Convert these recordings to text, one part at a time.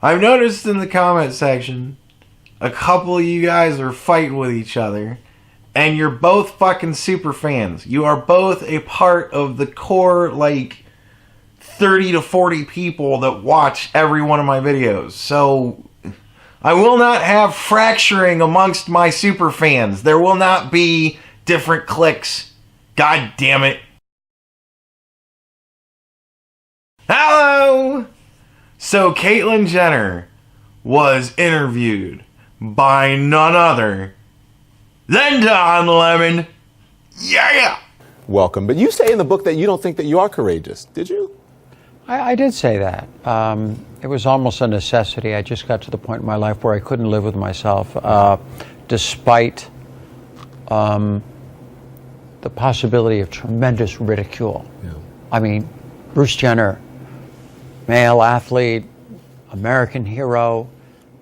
I've noticed in the comment section, a couple of you guys are fighting with each other, and you're both fucking super fans. You are both a part of the core, like, 30 to 40 people that watch every one of my videos. So, I will not have fracturing amongst my super fans. There will not be different cliques. God damn it. Hello! So, Caitlyn Jenner was interviewed by none other than Don Lemon. Yeah! Welcome. But you say in the book that you don't think that you are courageous. Did you? I did say that. It was almost a necessity. I just got to the point in my life where I couldn't live with myself, despite the possibility of tremendous ridicule. Yeah. I mean, Bruce Jenner, male athlete, American hero,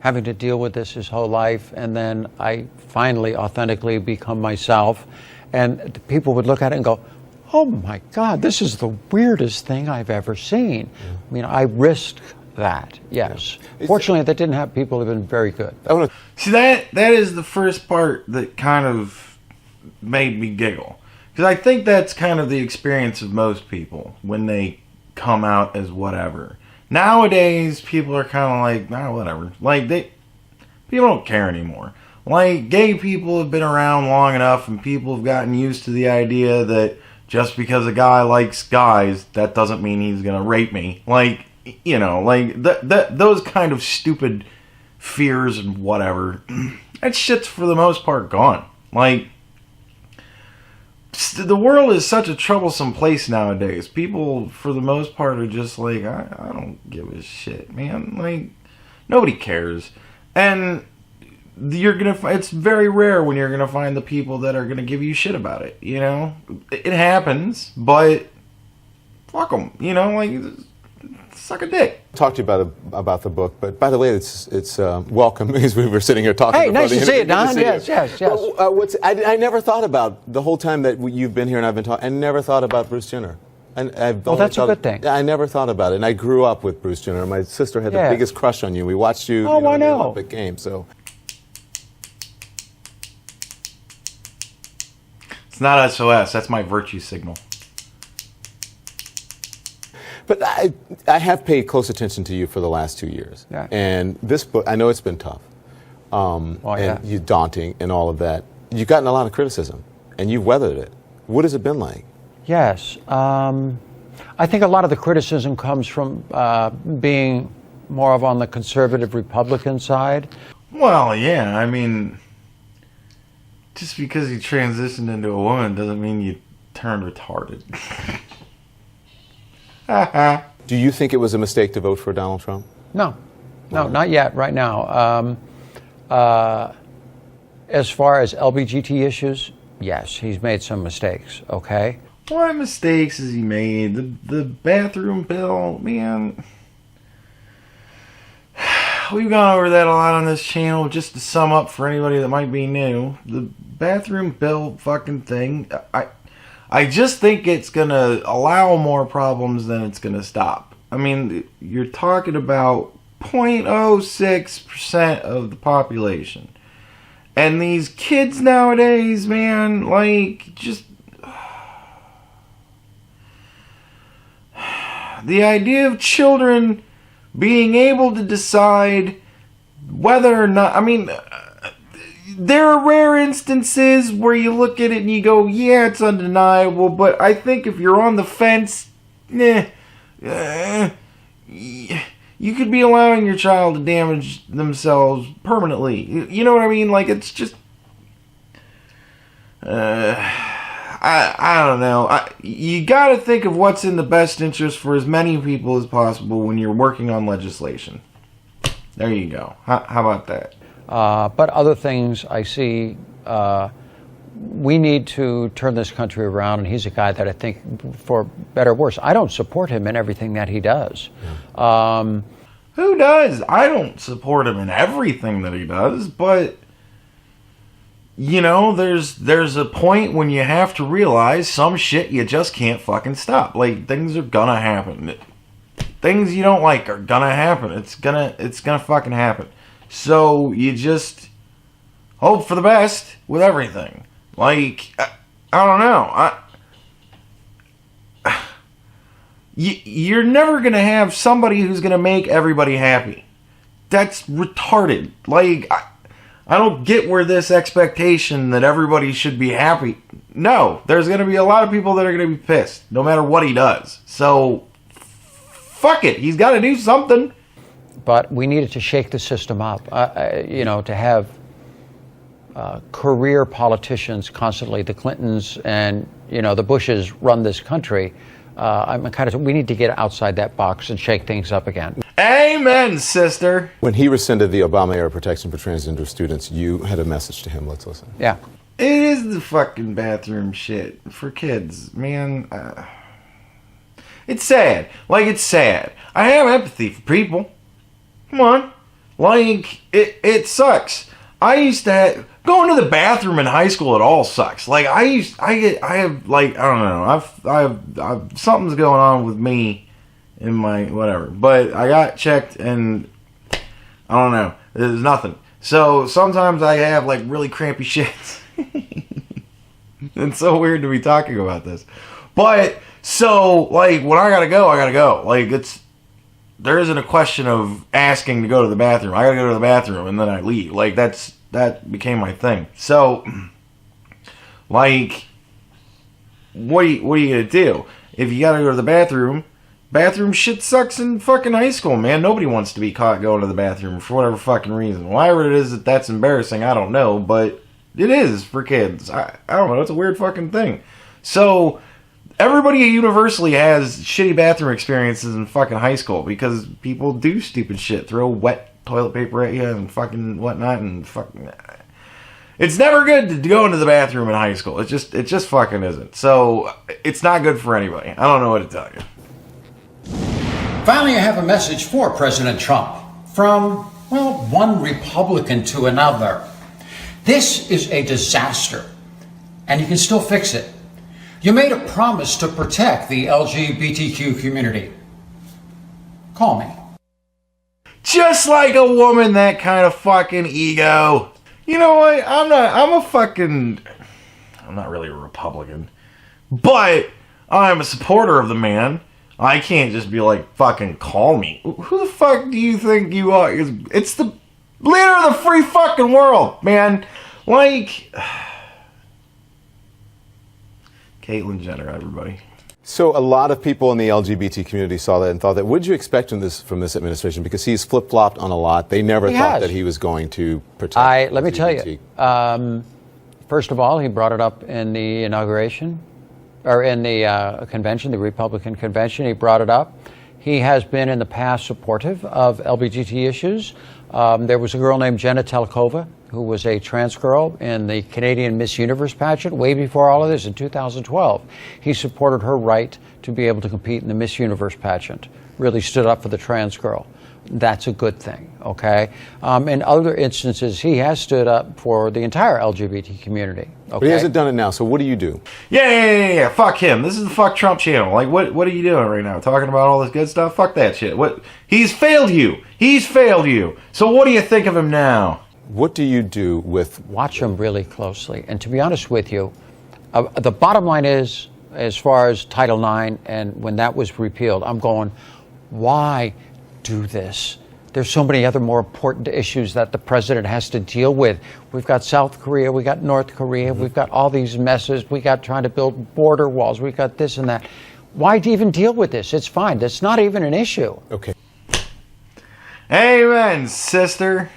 having to deal with this his whole life, and then I finally authentically become myself, and people would look at it and go, oh my God, this is the weirdest thing I've ever seen. Yeah. I mean, I risked that, yes. Yeah. Fortunately, that didn't happen. People have been very good. See, that is the first part that kind of made me giggle. Because I think that's kind of the experience of most people when they come out as whatever. Nowadays, people are kind of like, nah, whatever. Like, people don't care anymore. Like, gay people have been around long enough, and people have gotten used to the idea that just because a guy likes guys, that doesn't mean he's gonna rape me. Like, you know, like, those kind of stupid fears and whatever, that shit's for the most part gone. Like, the world is such a troublesome place nowadays. People, for the most part, are just like, I don't give a shit, man. Like, nobody cares. And it's very rare when you're gonna find the people that are gonna give you shit about it, you know? It happens, but fuck them, you know? Like, suck a dick. Talk to you about the book, but by the way, it's welcome, because we were sitting here talking. Hey, nice to see you, Don. Yes. But, I never thought about the whole time that you've been here and I've been talking. I never thought about Bruce Jenner. Well, that's a good thing. I never thought about it, and I grew up with Bruce Jenner. My sister had the biggest crush on you. We watched you. Oh, I in the know. Olympic Games. So it's not SOS. That's my virtue signal. But I have paid close attention to you for the last 2 years. Yeah. And this book, I know it's been tough. And you daunting and all of that. You've gotten a lot of criticism, and you've weathered it. What has it been like? Yes. I think a lot of the criticism comes from being more of on the conservative Republican side. Well, yeah, I mean, just because you transitioned into a woman doesn't mean you turned retarded. Do you think it was a mistake to vote for Donald Trump? No, not yet, right now. As far as LBGT issues, yes, he's made some mistakes, okay? What mistakes has he made? The bathroom bill, man. We've gone over that a lot on this channel. Just to sum up for anybody that might be new, the bathroom bill fucking thing, I just think it's going to allow more problems than it's going to stop. I mean, you're talking about 0.06% of the population. And these kids nowadays, man, like, just... the idea of children being able to decide whether or not... I mean... there are rare instances where you look at it and you go, yeah, it's undeniable, but I think if you're on the fence, you could be allowing your child to damage themselves permanently. You know what I mean? Like, it's just... I don't know. You gotta think of what's in the best interest for as many people as possible when you're working on legislation. There you go. How about that? But other things I see, we need to turn this country around, and he's a guy that I think, for better or worse, I don't support him in everything that he does. Who does? I don't support him in everything that he does, but, you know, there's a point when you have to realize some shit you just can't fucking stop. Like, things are gonna happen. things you don't like are gonna happen. It's gonna fucking happen. So you just hope for the best with everything. Like, I don't know. You're never gonna have somebody who's gonna make everybody happy. That's retarded. Like, I don't get where this expectation that everybody should be happy. No, there's going to be a lot of people that are going to be pissed, no matter what he does. So, fuck it. He's got to do something. But we needed to shake the system up. To have career politicians constantly, the Clintons and, the Bushes run this country. We need to get outside that box and shake things up again. Amen, sister. When he rescinded the Obama-era protection for transgender students, you had a message to him. Let's listen. Yeah. It is the fucking bathroom shit for kids, man. It's sad. Like, it's sad. I have empathy for people. Come on. Like, it sucks. I used to have... Going to the bathroom in high school at all sucks. Like, I have, like, I don't know. I've something's going on with me in my, whatever. But I got checked and, I don't know. There's nothing. So, sometimes I have, like, really crampy shits. It's so weird to be talking about this. But, so, like, when I gotta go, I gotta go. Like, there isn't a question of asking to go to the bathroom. I gotta go to the bathroom and then I leave. Like, that became my thing. So, like, what are you gonna do? If you gotta go to the bathroom shit sucks in fucking high school, man. Nobody wants to be caught going to the bathroom for whatever fucking reason. Whatever it is that's embarrassing, I don't know, but it is for kids. I don't know, it's a weird fucking thing. So, everybody universally has shitty bathroom experiences in fucking high school because people do stupid shit. Throw wet toilet paper at you and fucking whatnot and fucking... It's never good to go into the bathroom in high school. It just fucking isn't. So, it's not good for anybody. I don't know what to tell you. Finally, I have a message for President Trump from, well, one Republican to another. This is a disaster, and you can still fix it. You made a promise to protect the LGBTQ community. Call me. Just like a woman, that kind of fucking ego. You know what? I'm not really a Republican, but I'm a supporter of the man. I can't just be like, fucking call me. Who the fuck do you think you are? It's the leader of the free fucking world, man. Like, Caitlyn Jenner, everybody. So a lot of people in the LGBT community saw that and thought that, what did you expect from this administration? Because he's flip-flopped on a lot. They never thought that he was going to protect Let me tell you, first of all, he brought it up in the inauguration, or in the convention, the Republican convention. He brought it up. He has been in the past supportive of LGBT issues. There was a girl named Jenna Telkova, who was a trans girl in the Canadian Miss Universe pageant way before all of this in 2012. He supported her right to be able to compete in the Miss Universe pageant, really stood up for the trans girl. That's a good thing, okay? In other instances, he has stood up for the entire LGBT community, okay? But he hasn't done it now, so what do you do? Yeah, fuck him. This is the Fuck Trump channel. Like, what are you doing right now? Talking about all this good stuff? Fuck that shit. He's failed you. He's failed you. So what do you think of him now? What do you do with... Watch him really closely. And to be honest with you, the bottom line is, as far as Title IX and when that was repealed, I'm going, why do this? There's so many other more important issues that the president has to deal with. We've got South Korea, we got North Korea, we've got all these messes, we got trying to build border walls, we got this and that. Why even deal with this? It's fine. That's not even an issue. Okay. Amen, sister.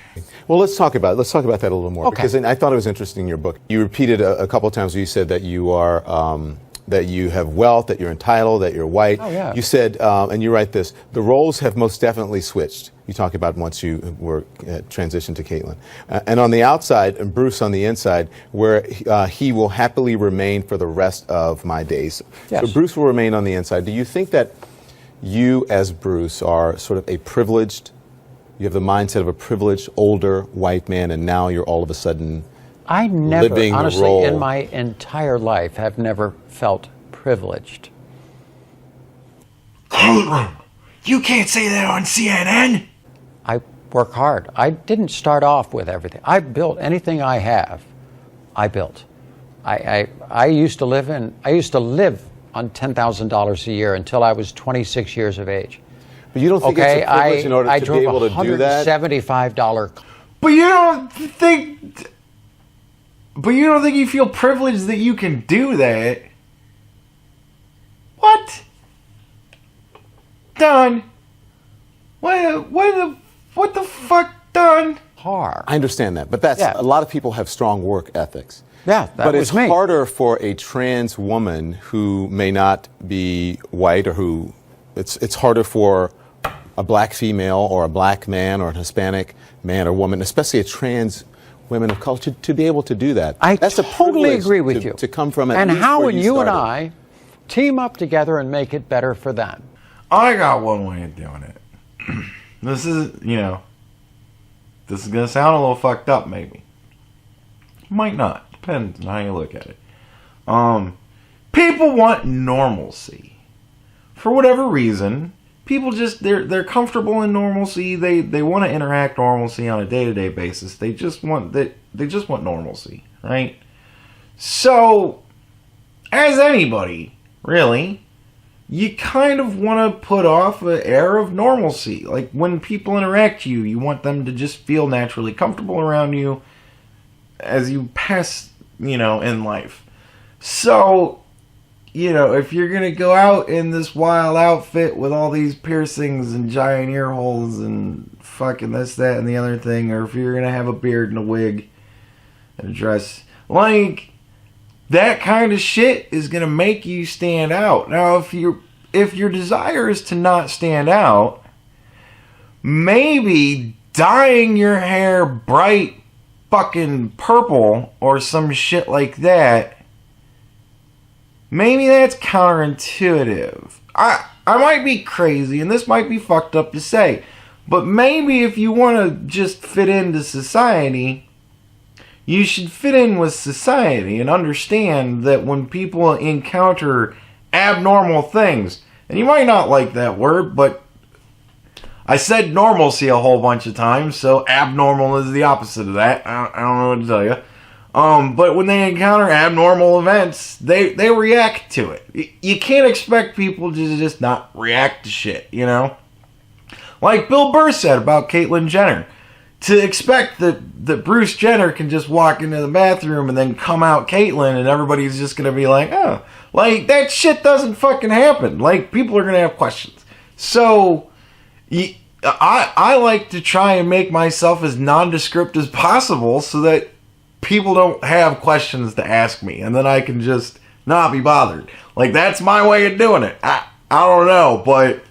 Well, let's talk about that a little more, because I thought it was interesting in your book. You repeated a couple of times where you said that you are that you have wealth, that you're entitled, that you're white. Oh, yeah. You said, and you write this, the roles have most definitely switched. You talk about once you were transitioned to Caitlyn. And on the outside, and Bruce on the inside, where he will happily remain for the rest of my days. Yes. So Bruce will remain on the inside. Do you think that you, as Bruce, are sort of you have the mindset of a privileged, older white man, and now you're all of a sudden I never, living honestly, the role. in my entire life, have never felt privileged. Caitlyn, You can't say that on CNN. I work hard. I didn't start off with everything. I built anything I have. I built. I used to live on $10,000 a year until I was 26 years of age. But you don't think it's a privilege in order to be able to do that? I drove a $175. But you don't think. But you don't think you feel privileged that you can do that? What? Done. What the fuck, done? Hard. I understand that, but that's a lot of people have strong work ethics. Yeah, that but was it's me. harder for a trans woman who may not be white, or who it's harder for a black female or a black man or a Hispanic man or woman, especially a trans women of color, to be able to do that. That's a totally privilege agree with you. To come from it. And how where would you and started. I team up together and make it better for them? I got one way of doing it. This is going to sound a little fucked up, maybe. Might not. Depends on how you look at it. People want normalcy. For whatever reason, people just, they're comfortable in normalcy. They want to interact normalcy on a day-to-day basis. They just want normalcy, right? So, as anybody, really, you kind of want to put off an air of normalcy. Like, when people interact you want them to just feel naturally comfortable around you as you pass, in life. So, if you're going to go out in this wild outfit with all these piercings and giant ear holes and fucking this, that, and the other thing, or if you're going to have a beard and a wig and a dress, like, that kind of shit is going to make you stand out. Now, if your desire is to not stand out, maybe dyeing your hair bright fucking purple or some shit like that, maybe that's counterintuitive. I might be crazy, and this might be fucked up to say, but maybe if you want to just fit into society, you should fit in with society and understand that when people encounter abnormal things, and you might not like that word, but I said normalcy a whole bunch of times, so abnormal is the opposite of that. I don't know what to tell you. But when they encounter abnormal events, they react to it. You can't expect people to just not react to shit, Like Bill Burr said about Caitlyn Jenner. To expect that Bruce Jenner can just walk into the bathroom and then come out Caitlyn and everybody's just going to be like, oh. Like, that shit doesn't fucking happen. Like, people are going to have questions. So, I like to try and make myself as nondescript as possible so that people don't have questions to ask me. And then I can just not be bothered. Like, that's my way of doing it. I don't know, but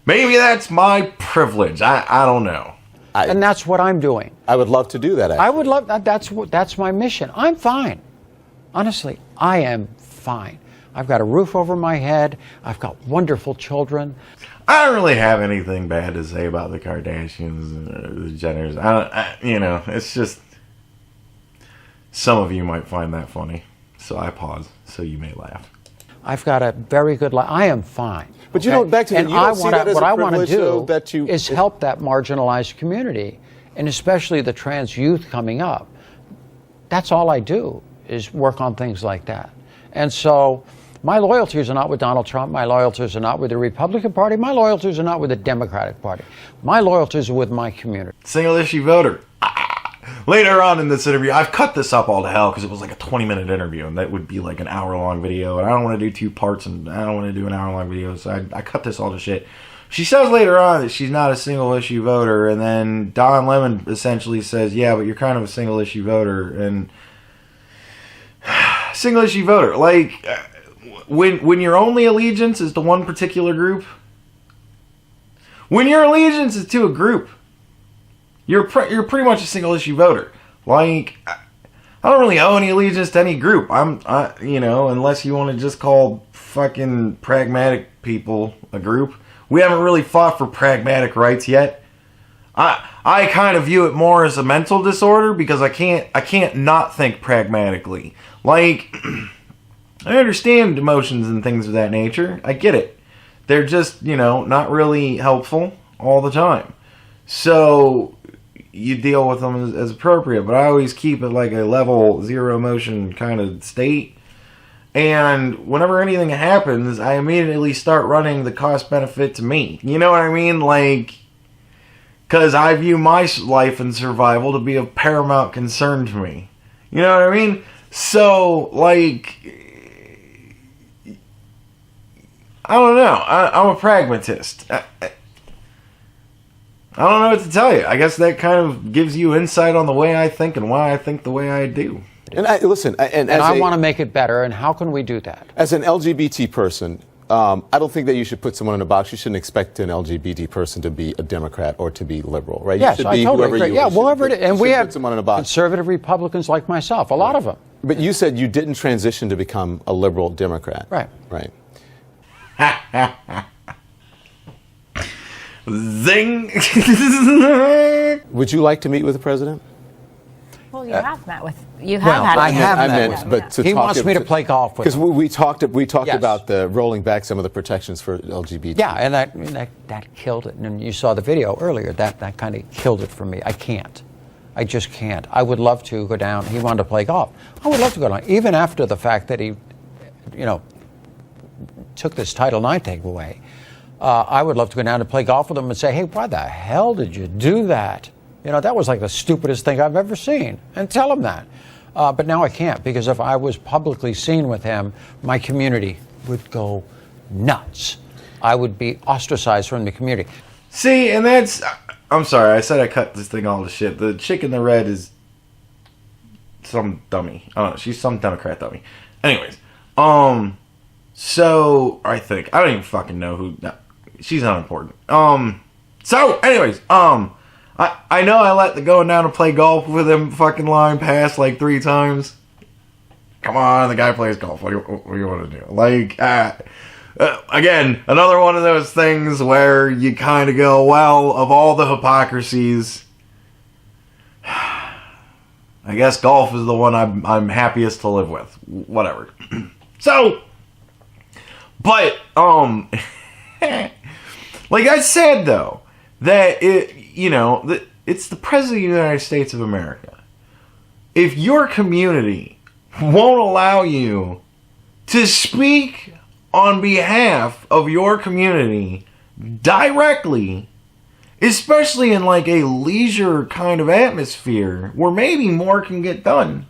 maybe that's my privilege. I don't know. And that's what I'm doing. I would love to do that, actually. I would love that. That's my mission. I'm fine. Honestly, I am fine. I've got a roof over my head. I've got wonderful children. I don't really have anything bad to say about the Kardashians or the Jenners. It's just some of you might find that funny. So I pause so you may laugh. I've got a very good life. I am fine. But you don't, back to and you don't see that as what a I want to privilege, do is help that marginalized community, and especially the trans youth coming up. That's all I do, is work on things like that. And so my loyalties are not with Donald Trump. My loyalties are not with the Republican Party. My loyalties are not with the Democratic Party. My loyalties are with my community. Single issue voter. Later on in this interview, I've cut this up all to hell because it was like a 20-minute interview, and that would be like an hour-long video, and I don't want to do 2 parts, and I don't want to do an hour-long video, so I cut this all to shit. She says later on that she's not a single-issue voter, and then Don Lemon essentially says, yeah, but you're kind of a single-issue voter, and single-issue voter, like, when your only allegiance is to one particular group, when your allegiance is to a group, you're pretty much a single issue voter. Like, I don't really owe any allegiance to any group. Unless you want to just call fucking pragmatic people a group. We haven't really fought for pragmatic rights yet. I kind of view it more as a mental disorder because I can't not think pragmatically. Like, I understand emotions and things of that nature. I get it. they're just, not really helpful all the time. So you deal with them as appropriate, but I always keep it like a level, zero emotion kind of state. And whenever anything happens, I immediately start running the cost benefit to me. You know what I mean? Like, because I view my life and survival to be of paramount concern to me. You know what I mean? So, like, I don't know. I'm a pragmatist. I don't know what to tell you. I guess that kind of gives you insight on the way I think and why I think the way I do. And I want to make it better, and how can we do that? As an LGBT person, I don't think that you should put someone in a box. You shouldn't expect an LGBT person to be a Democrat or to be liberal, right? Yes, you should I be totally whoever agree. you Yeah, are. whoever it is. And we have someone in a box. conservative Republicans like myself, a lot of them. But you said you didn't transition to become a liberal Democrat. Right. Right. Zing! Would you like to meet with the president? Well, you have met with. You have had. I have I met meant, with but to He talk wants me to play golf with because him. we talked Yes. about the rolling back some of the protections for LGBT. Yeah, and that killed it. And you saw the video earlier. That kind of killed it for me. I can't. I just can't. I would love to go down. He wanted to play golf. I would love to go down, even after the fact that he, took this Title IX thing away. I would love to go down and play golf with him and say, hey, why the hell did you do that? That was like the stupidest thing I've ever seen. And tell him that. But now I can't, because if I was publicly seen with him, my community would go nuts. I would be ostracized from the community. See, and that's... I'm sorry, I said I cut this thing all to shit. The chick in the red is some dummy. I don't know, she's some Democrat dummy. Anyways, so, I think... I don't even fucking know who... No, she's unimportant. So, anyways, I know I let the going down to play golf with him fucking line pass like 3 times. Come on, the guy plays golf. What do you want to do? Like, again, another one of those things where you kind of go, well, of all the hypocrisies, I guess golf is the one I'm happiest to live with. Whatever. So, but, like I said, though, that it's the President of the United States of America. If your community won't allow you to speak on behalf of your community directly, especially in like a leisure kind of atmosphere where maybe more can get done,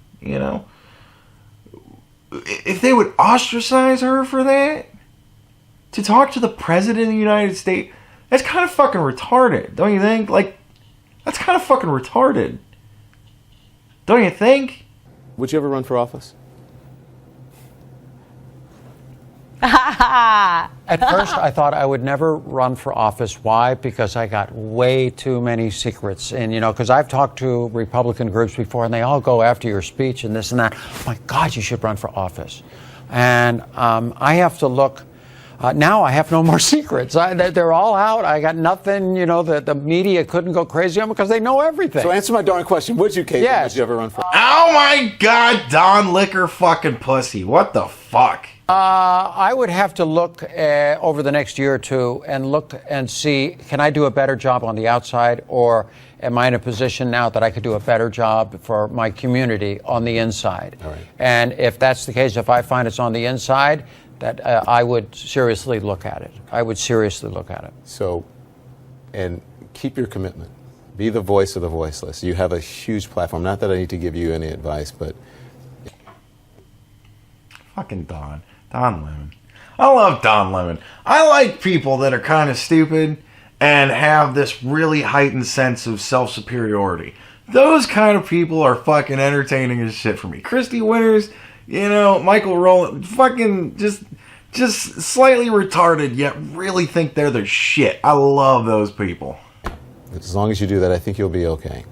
if they would ostracize her for that, to talk to the President of the United States, that's kind of fucking retarded, don't you think? Like, that's kind of fucking retarded. Don't you think? Would you ever run for office? At first, I thought I would never run for office. Why? Because I got way too many secrets. And, because I've talked to Republican groups before, and they all go after your speech and this and that. Oh my God, you should run for office. And I have to look. Now I have no more secrets. They're all out. I got nothing, the media couldn't go crazy on me because they know everything. So answer my darn question. Would you, Caitlyn, Yes. would you ever run for office? Oh my God, Don Liquor fucking pussy. What the fuck? I would have to look over the next year or two and look and see, can I do a better job on the outside, or am I in a position now that I could do a better job for my community on the inside? All right. And if that's the case, if I find it's on the inside, that I would seriously look at it. I would seriously look at it. So, and keep your commitment. Be the voice of the voiceless. You have a huge platform. Not that I need to give you any advice, but... Fucking Don Lemon. I love Don Lemon. I like people that are kind of stupid and have this really heightened sense of self-superiority. Those kind of people are fucking entertaining as shit for me. Christy Winters, Michael Rowland, fucking just slightly retarded, yet really think they're the shit. I love those people. As long as you do that, I think you'll be okay.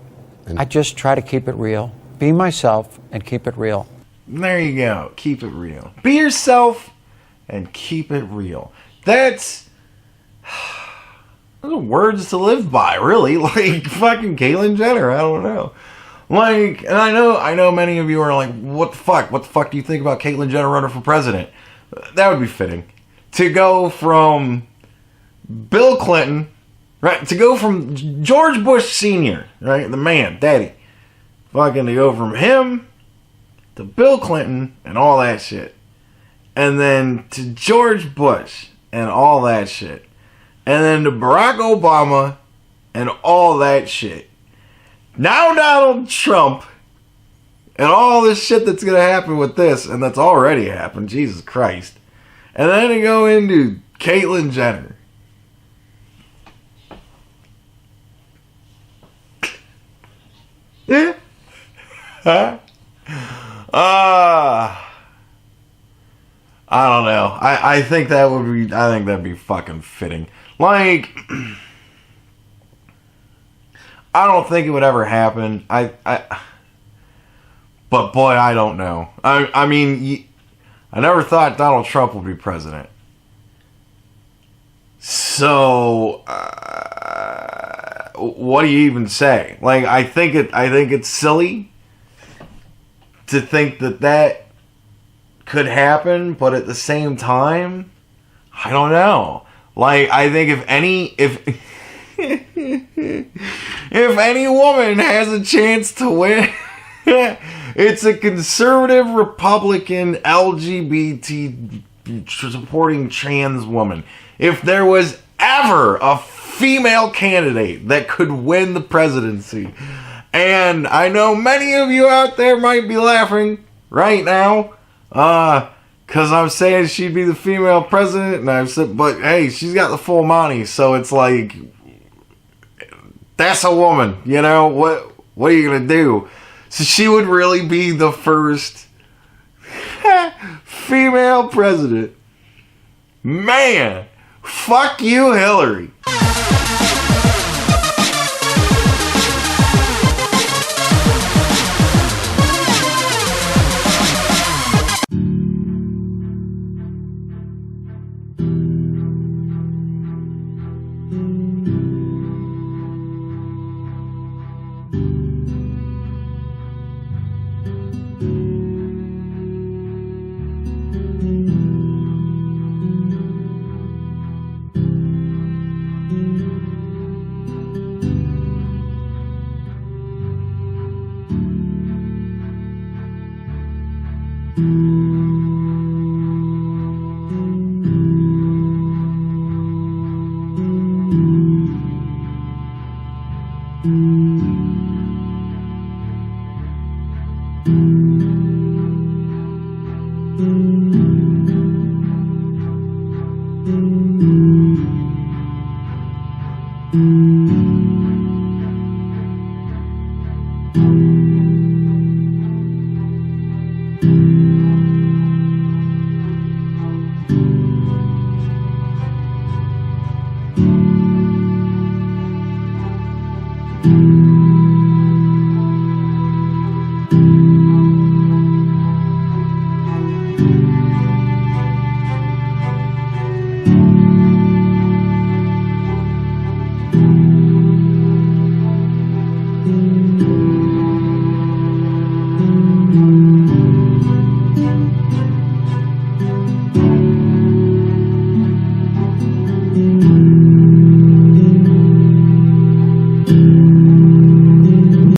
And I just try to keep it real. Be myself and keep it real. There you go. Keep it real. Be yourself and keep it real. Those are words to live by, really. Like fucking Caitlyn Jenner. I don't know. Like, and I know many of you are like, what the fuck? What the fuck do you think about Caitlyn Jenner running for president? That would be fitting. To go from Bill Clinton, right? To go from George Bush Sr., right? The man, daddy. Fucking to go from him to Bill Clinton and all that shit. And then to George Bush and all that shit. And then to Barack Obama and all that shit. Now Donald Trump and all this shit that's going to happen with this, and that's already happened, Jesus Christ. And then to go into Caitlyn Jenner. Yeah. I don't know. I think that'd be fucking fitting. Like, I don't think it would ever happen. But boy, I don't know. I mean, I never thought Donald Trump would be president. So, what do you even say? Like, I think it's silly to think that could happen, but at the same time, I don't know. Like, I think if if any woman has a chance to win, it's a conservative Republican LGBT supporting trans woman. If there was ever a female candidate that could win the presidency, and I know many of you out there might be laughing right now, because I'm saying she'd be the female president, and I've said, but hey, she's got the full money, so it's like, that's a woman, you know, what are you gonna do? So she would really be the first female president. Man, fuck you, Hillary.